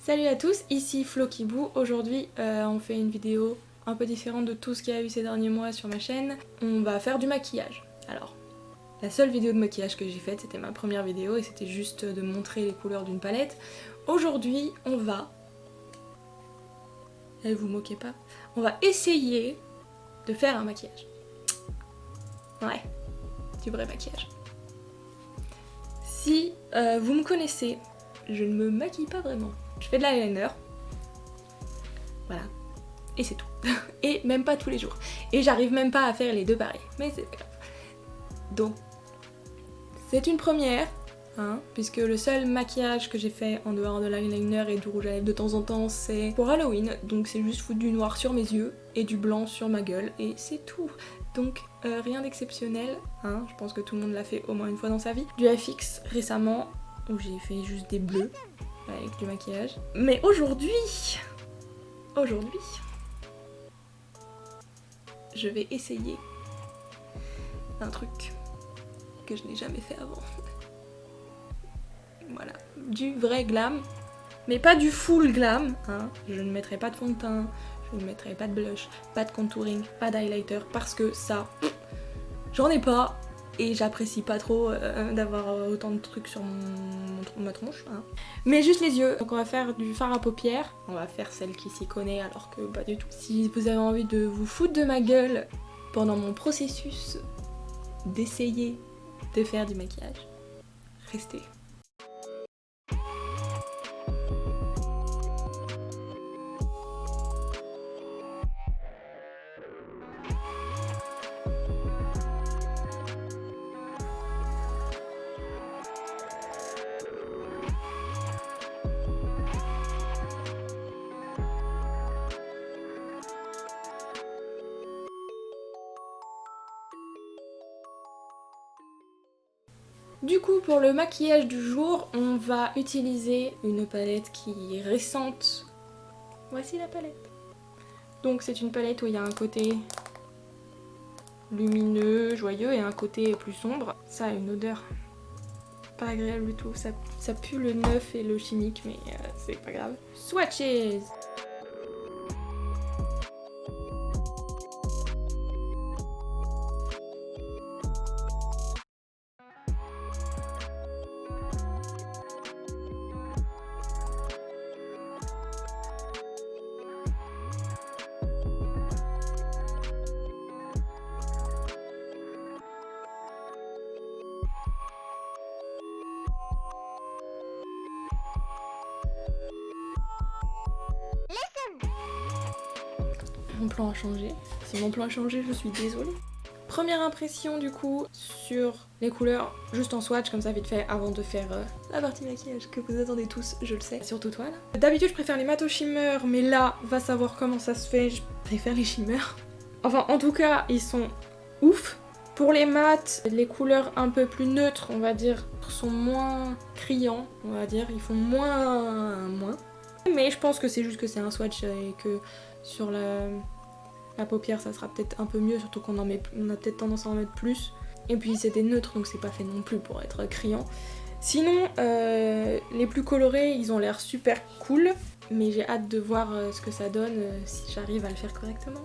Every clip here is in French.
Salut à tous, ici Flo Kibou. Aujourd'hui on fait une vidéo un peu différente de tout ce qu'il y a eu ces derniers mois sur ma chaîne. On va faire du maquillage. Alors, la seule vidéo de maquillage que j'ai faite, c'était ma première vidéo et c'était juste de montrer les couleurs d'une palette. Aujourd'hui on va... vous moquez pas. On va essayer de faire un maquillage. Ouais, du vrai maquillage. Si vous me connaissez, je ne me maquille pas vraiment. Je fais de l'eyeliner. Voilà. Et c'est tout. Et même pas tous les jours. Et j'arrive même pas à faire les deux pareils. Mais c'est pas grave. Donc, c'est une première. Hein, puisque le seul maquillage que j'ai fait en dehors de l'eyeliner et du rouge à lèvres de temps en temps, c'est pour Halloween. Donc c'est juste foutre du noir sur mes yeux et du blanc sur ma gueule. Et c'est tout. Donc rien d'exceptionnel. Hein, je pense que tout le monde l'a fait au moins une fois dans sa vie. Du FX récemment, où j'ai fait juste des bleus avec du maquillage. Mais aujourd'hui, je vais essayer un truc que je n'ai jamais fait avant. Voilà, du vrai glam, mais pas du full glam, hein. Je ne mettrai pas de fond de teint, je ne mettrai pas de blush, pas de contouring, pas d'highlighter, parce que ça, j'en ai pas, et j'apprécie pas trop d'avoir autant de trucs sur ma tronche. Hein. Mais juste les yeux, donc on va faire du fard à paupières, on va faire celle qui s'y connaît alors que pas du tout. Si vous avez envie de vous foutre de ma gueule pendant mon processus d'essayer de faire du maquillage, restez. Du coup, pour le maquillage du jour, on va utiliser une palette qui est récente. Voici la palette. Donc c'est une palette où il y a un côté lumineux, joyeux et un côté plus sombre. Ça a une odeur pas agréable du tout. Ça pue le neuf et le chimique, mais c'est pas grave. Swatches! Mon plan a changé. Si mon plan a changé, je suis désolée. Première impression du coup sur les couleurs, juste en swatch comme ça vite fait avant de faire la partie maquillage que vous attendez tous, je le sais, surtout toi là. D'habitude je préfère les mat au shimmer, mais là, va savoir comment ça se fait, je préfère les shimmers. Enfin en tout cas, ils sont ouf. Pour les mats, les couleurs un peu plus neutres, on va dire, sont moins criants, on va dire, ils font moins. Mais je pense que c'est juste que c'est un swatch et que sur la paupière ça sera peut-être un peu mieux, surtout qu'on a peut-être tendance à en mettre plus. Et puis c'était neutre donc c'est pas fait non plus pour être criant. Sinon les plus colorés ils ont l'air super cool, mais j'ai hâte de voir ce que ça donne si j'arrive à le faire correctement.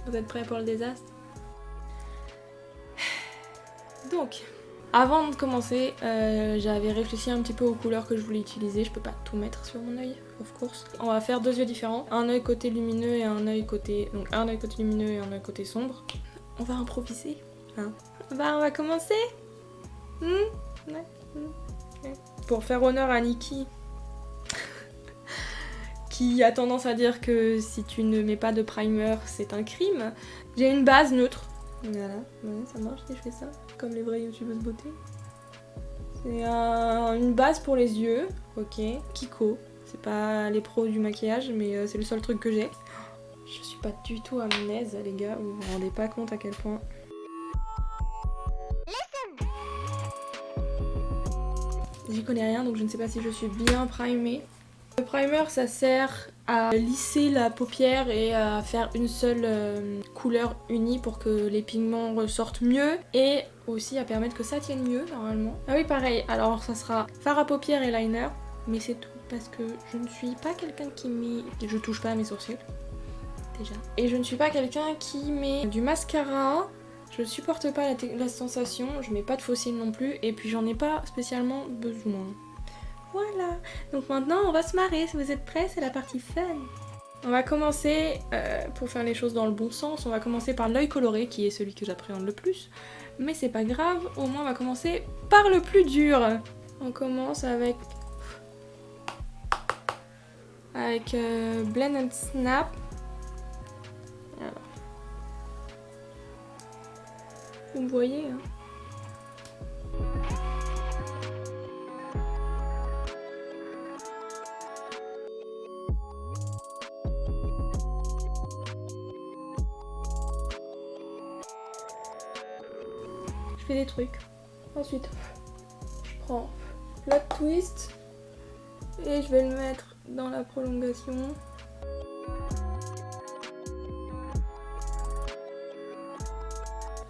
Vous êtes prêts pour le désastre? Donc, avant de commencer, j'avais réfléchi un petit peu aux couleurs que je voulais utiliser. Je peux pas tout mettre sur mon œil, of course. On va faire deux yeux différents, un œil côté lumineux et un œil côté... Donc un œil côté lumineux et un œil côté sombre. On va improviser, hein. On va commencer. Ouais. Pour faire honneur à Nikki, qui a tendance à dire que si tu ne mets pas de primer, c'est un crime. J'ai une base neutre. Voilà, ouais, ça marche si je fais ça, comme les vraies youtubeuses beauté. C'est une base pour les yeux, ok. Kiko, c'est pas les pros du maquillage, mais c'est le seul truc que j'ai. Je suis pas du tout à mon aise, les gars, vous vous rendez pas compte à quel point. J'y connais rien, donc je ne sais pas si je suis bien primée. Le primer, ça sert à lisser la paupière et à faire une seule couleur unie pour que les pigments ressortent mieux et aussi à permettre que ça tienne mieux normalement. Ah oui pareil, alors ça sera fard à paupières et liner, mais c'est tout parce que je ne suis pas quelqu'un qui met... Je touche pas à mes sourcils, déjà. Et je ne suis pas quelqu'un qui met du mascara, je supporte pas la sensation, je mets pas de faux cils non plus, et puis j'en ai pas spécialement besoin. Voilà, donc maintenant on va se marrer, si vous êtes prêts, c'est la partie fun. On va commencer, pour faire les choses dans le bon sens, on va commencer par l'œil coloré, qui est celui que j'appréhende le plus. Mais c'est pas grave, au moins on va commencer par le plus dur. On commence avec Blend and Snap. Alors. Vous me voyez, hein. Je fais des trucs. Ensuite, je prends Plot Twist et je vais le mettre dans la prolongation.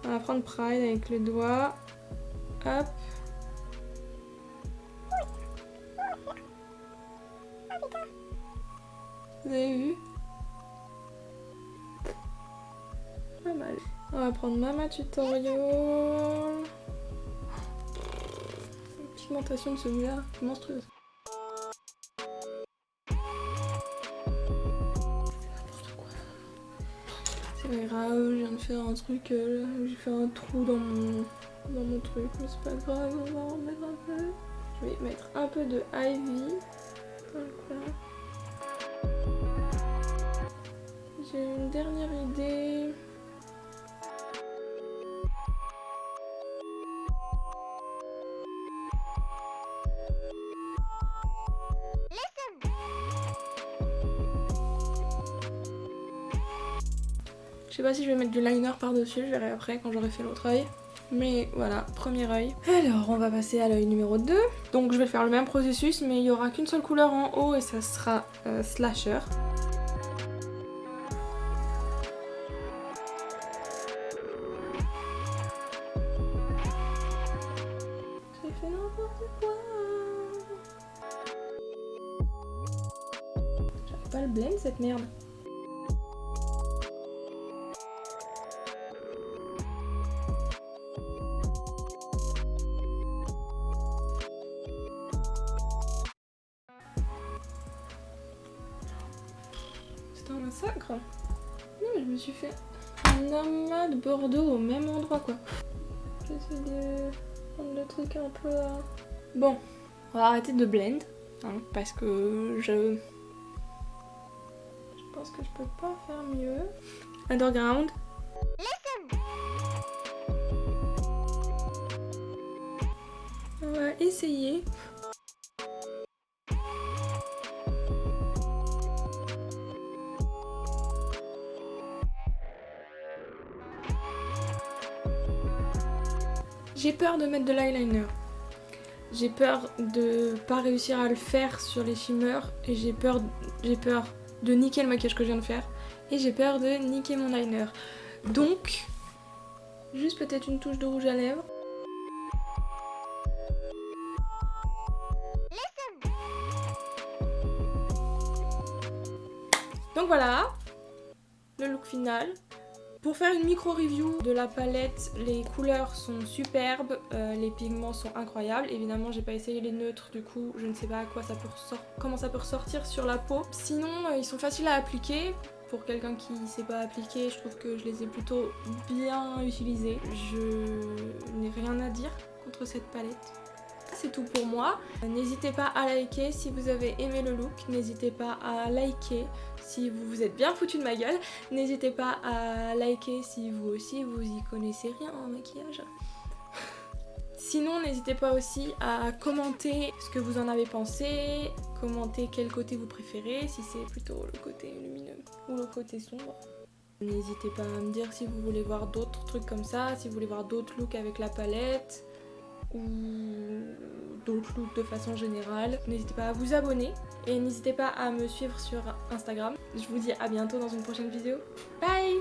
On va prendre Pride avec le doigt. Hop. Vous avez vu? Pas mal. On va prendre Mama Tutorial. La pigmentation de celui-là, monstrueuse. C'est pas grave, je viens de faire un truc, j'ai fait un trou dans mon truc, mais c'est pas grave, on va en mettre un peu. Je vais mettre un peu de Ivy dans le coin. J'ai une dernière idée. Je sais pas si je vais mettre du liner par-dessus, je verrai après quand j'aurai fait l'autre œil. Mais voilà, premier œil. Alors, on va passer à l'œil numéro 2. Donc je vais faire le même processus, mais il n'y aura qu'une seule couleur en haut et ça sera Slasher. J'ai fait n'importe quoi. J'arrive pas à le blend cette merde. C'est un massacre. Non mais je me suis fait un amas de Bordeaux au même endroit quoi. J'essaie de prendre le truc un peu... Bon, on va arrêter de blend, hein, parce que je pense que je peux pas faire mieux. Underground. On va essayer. J'ai peur de mettre de l'eyeliner. J'ai peur de pas réussir à le faire sur les shimmers et j'ai peur de niquer le maquillage que je viens de faire et j'ai peur de niquer mon liner. Donc, juste peut-être une touche de rouge à lèvres. Donc voilà, le look final. Pour faire une micro-review de la palette, les couleurs sont superbes, les pigments sont incroyables. Évidemment, j'ai pas essayé les neutres, du coup, je ne sais pas à quoi ça peut comment ça peut ressortir sur la peau. Sinon, ils sont faciles à appliquer. Pour quelqu'un qui ne sait pas appliquer, je trouve que je les ai plutôt bien utilisés. Je n'ai rien à dire contre cette palette. C'est tout pour moi. N'hésitez pas à liker si vous avez aimé le look. N'hésitez pas à liker si vous vous êtes bien foutu de ma gueule. N'hésitez pas à liker si vous aussi vous y connaissez rien en maquillage. Sinon, n'hésitez pas aussi à commenter ce que vous en avez pensé, commenter quel côté vous préférez, si c'est plutôt le côté lumineux ou le côté sombre. N'hésitez pas à me dire si vous voulez voir d'autres trucs comme ça, si vous voulez voir d'autres looks avec la palette ou d'autres looks de façon générale. N'hésitez pas à vous abonner et n'hésitez pas à me suivre sur Instagram. Je vous dis à bientôt dans une prochaine vidéo. Bye!